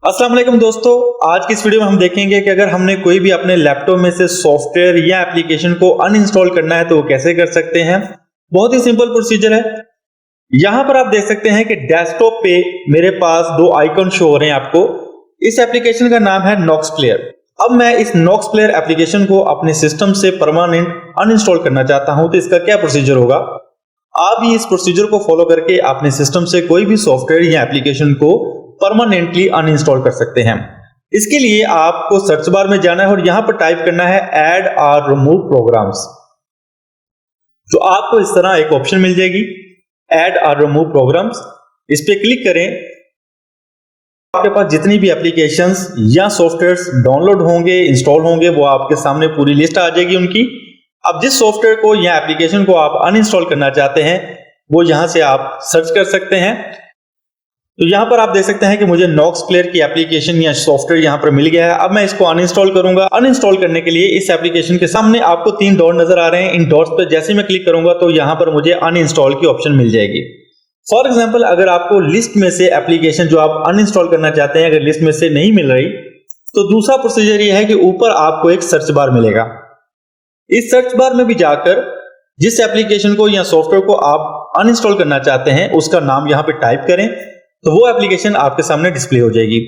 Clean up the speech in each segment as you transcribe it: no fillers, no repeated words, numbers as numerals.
अस्सलाम वालेकुम दोस्तों, आज की इस वीडियो में हम देखेंगे कि अगर हमने कोई भी अपने लैपटॉप में से सॉफ्टवेयर या एप्लीकेशन को अनइंस्टॉल करना है तो वो कैसे कर सकते हैं। बहुत ही सिंपल प्रोसीजर है। यहां पर आप देख सकते हैं कि डेस्कटॉप पे मेरे पास दो आइकन शो हो रहे हैं आपको। इस एप्लीकेशन का नाम है नॉक्स प्लेयर। अब मैं इस नॉक्स प्लेयर एप्लीकेशन को अपने सिस्टम से परमानेंट अनइंस्टॉल करना चाहता हूं, तो इसका क्या प्रोसीजर होगा। आप भी इस प्रोसीजर को फॉलो करके अपने सिस्टम से कोई भी सॉफ्टवेयर या एप्लीकेशन को परमानेंटली अनइंस्टॉल कर सकते हैं। इसके लिए आपको सर्च बार में जाना है और यहां पर टाइप करना है ऐड और रिमूव प्रोग्राम्स। तो आपको इस तरह एक ऑप्शन मिल जाएगी, ऐड और रिमूव प्रोग्राम्स। इस पे क्लिक करें। आपके पास जितनी भी एप्लीकेशंस या सॉफ्टवेयर्स डाउनलोड होंगे, इंस्टॉल होंगे, वो आपके सामने पूरी लिस्ट आ जाएगी उनकी। अब जिस सॉफ्टवेयर को या एप्लीकेशन को आप अनइंस्टॉल करना चाहते हैं वो यहां से आप सर्च कर सकते हैं। तो यहां पर आप देख सकते हैं कि मुझे नॉक्स प्लेयर की एप्लीकेशन या सॉफ्टवेयर यहां पर मिल गया है। अब मैं इसको अनइंस्टॉल करूंगा। अनइंस्टॉल करने के लिए इस एप्लीकेशन के सामने आपको 3 डॉट नजर आ रहे हैं। इन डॉट्स पर जैसे मैं क्लिक करूंगा तो यहां पर मुझे अनइंस्टॉल की ऑप्शन मिल जाएगी। फॉर एग्जाम्पल, अगर आपको लिस्ट में से एप्लीकेशन जो आप अनइंस्टॉल करना चाहते हैं अगर लिस्ट में से नहीं मिल रही, तो दूसरा प्रोसीजर यह है कि ऊपर आपको एक सर्च बार मिलेगा। इस सर्च बार में भी जाकर जिस एप्लीकेशन को या सॉफ्टवेयर को आप अनइंस्टॉल करना चाहते हैं उसका नाम यहां पे टाइप करें, तो वो एप्लीकेशन आपके सामने डिस्प्ले हो जाएगी।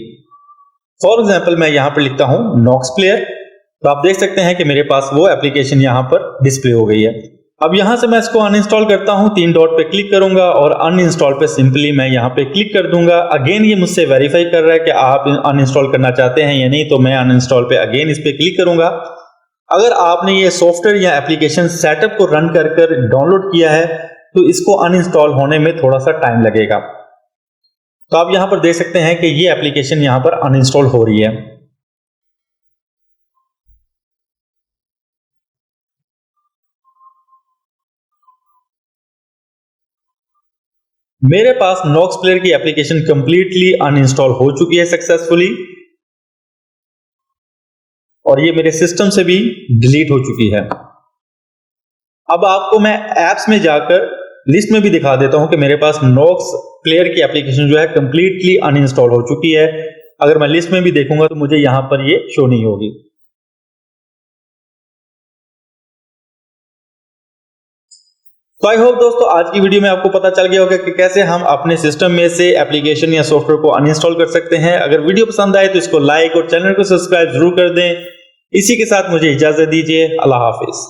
फॉर एग्जांपल, मैं यहां पर लिखता हूं नॉक्स प्लेयर, तो आप देख सकते हैं कि मेरे पास वो एप्लीकेशन यहां पर डिस्प्ले हो गई है। अब यहां से मैं इसको अनइंस्टॉल करता हूं, 3 डॉट पे क्लिक करूंगा और अनइंस्टॉल पे सिंपली मैं यहां पे क्लिक कर दूंगा। अगेन ये मुझसे वेरीफाई कर रहा है कि आप अनइंस्टॉल करना चाहते हैं या नहीं, तो मैं अनइंस्टॉल पे अगेन इस पे क्लिक करूंगा। अगर आपने ये सॉफ्टवेयर या एप्लीकेशन सेटअप को रन कर डाउनलोड किया है तो इसको अनइंस्टॉल होने में थोड़ा सा टाइम लगेगा। तो आप यहां पर देख सकते हैं कि ये एप्लीकेशन यहां पर अनइंस्टॉल हो रही है। मेरे पास नॉक्स प्लेयर की एप्लीकेशन कंप्लीटली अनइंस्टॉल हो चुकी है सक्सेसफुली, और ये मेरे सिस्टम से भी डिलीट हो चुकी है। अब आपको मैं एप्स में जाकर लिस्ट में भी दिखा देता हूं कि मेरे पास नॉक्स प्लेयर की एप्लीकेशन जो है कंप्लीटली अनइंस्टॉल हो चुकी है। अगर मैं लिस्ट में भी देखूंगा तो मुझे यहां पर ये शो नहीं होगी। तो आई होप दोस्तों आज की वीडियो में आपको पता चल गया होगा कि कैसे हम अपने सिस्टम में से एप्लीकेशन या सॉफ्टवेयर को अनइंस्टॉल कर सकते हैं। अगर वीडियो पसंद आए तो इसको लाइक और चैनल को सब्सक्राइब जरूर कर दें। इसी के साथ मुझे इजाजत दीजिए। अल्लाह हाफिज।